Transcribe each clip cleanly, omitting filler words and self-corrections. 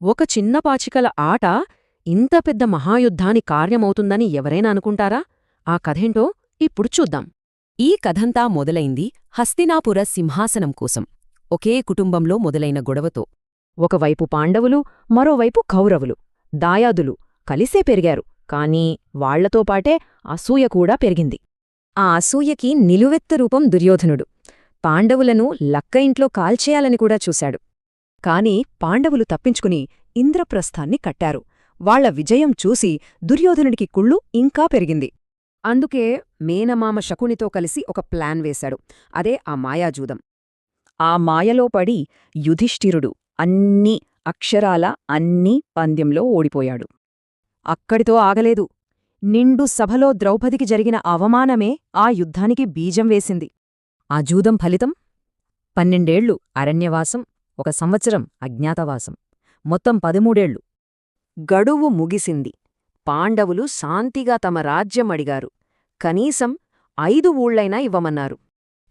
ఒక చిన్న పాచికల ఆట ఇంత పెద్ద మహాయుద్ధాని కార్యమవుతుందని ఎవరైనా అనుకుంటారా? ఆ కథేంటో ఇప్పుడు చూద్దాం. ఈ కథంతా మొదలైంది హస్తినాపుర సింహాసనం కోసం. ఒకే కుటుంబంలో మొదలైన గొడవతో. ఒకవైపు పాండవులు, మరోవైపు కౌరవులు, దాయాదులు కలిసే పెరిగారు. కానీ వాళ్లతో పాటే అసూయ కూడా పెరిగింది. ఆ అసూయకి నిలువెత్తు రూపం దుర్యోధనుడు. పాండవులను లక్క ఇంట్లో కాల్చేయాలని కూడా చూశాడు. కాని పాండవులు తప్పించుకుని ఇంద్రప్రస్థాన్ని కట్టారు. వాళ్ల విజయం చూసి దుర్యోధనుడికి కుళ్ళు ఇంకా పెరిగింది. అందుకే మేనమామ శకునితో కలిసి ఒక ప్లాన్ వేశాడు. అదే ఆ మాయాజూదం. ఆ మాయలో పడి యుధిష్ఠిరుడు అన్ని అక్షరాల అన్ని పందెంలో ఓడిపోయాడు. అక్కడితో ఆగలేదు. నిండు సభలో ద్రౌపదికి జరిగిన అవమానమే ఆ యుద్ధానికి బీజం వేసింది. ఆ జూదం ఫలితం 12 ఏళ్లు అరణ్యవాసం, 1 సంవత్సరం అజ్ఞాతవాసం, మొత్తం 13 ఏళ్లు. గడువు ముగిసింది. పాండవులు శాంతిగా తమ రాజ్యం అడిగారు. కనీసం 5 ఊళ్లైనా ఇవ్వమన్నారు.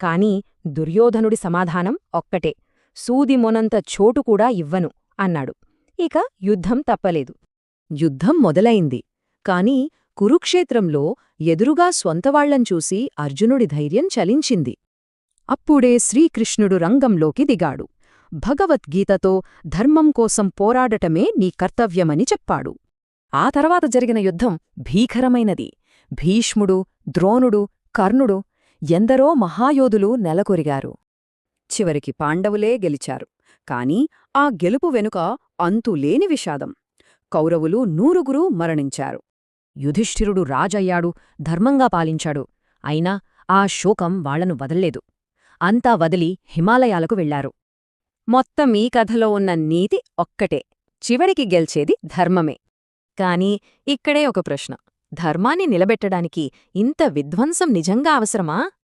కాని దుర్యోధనుడి సమాధానం ఒక్కటే, సూదిమొనంత చోటు కూడా ఇవ్వను అన్నాడు. ఇక యుద్ధం తప్పలేదు. యుద్ధం మొదలైంది. కాని కురుక్షేత్రంలో ఎదురుగా స్వంతవాళ్లం చూసి అర్జునుడి ధైర్యం చలించింది. అప్పుడే శ్రీకృష్ణుడు రంగంలోకి దిగాడు. భగవద్గీతతో ధర్మం కోసం పోరాడటమే నీ కర్తవ్యమని చెప్పాడు. ఆ తర్వాత జరిగిన యుద్ధం భీకరమైనది. భీష్ముడు, ద్రోణుడు, కర్ణుడు ఎందరో మహాయోధులు నెలకొరిగారు. చివరికి పాండవులే గెలిచారు. కాని ఆ గెలుపు వెనుక అంతులేని విషాదం. కౌరవులు 100 మరణించారు. యుధిష్ఠిరుడు రాజయ్యాడు, ధర్మంగా పాలించాడు. అయినా ఆ శోకం వాళ్లను వదల్లేదు. అంతా వదిలి హిమాలయాలకు వెళ్లారు. మొత్తం ఈ కథలో ఉన్న నీతి ఒక్కటే, చివరికి గెల్చేది ధర్మమే. కాని ఇక్కడే ఒక ప్రశ్న, ధర్మాన్ని నిలబెట్టడానికి ఇంత విధ్వంసం నిజంగా అవసరమా?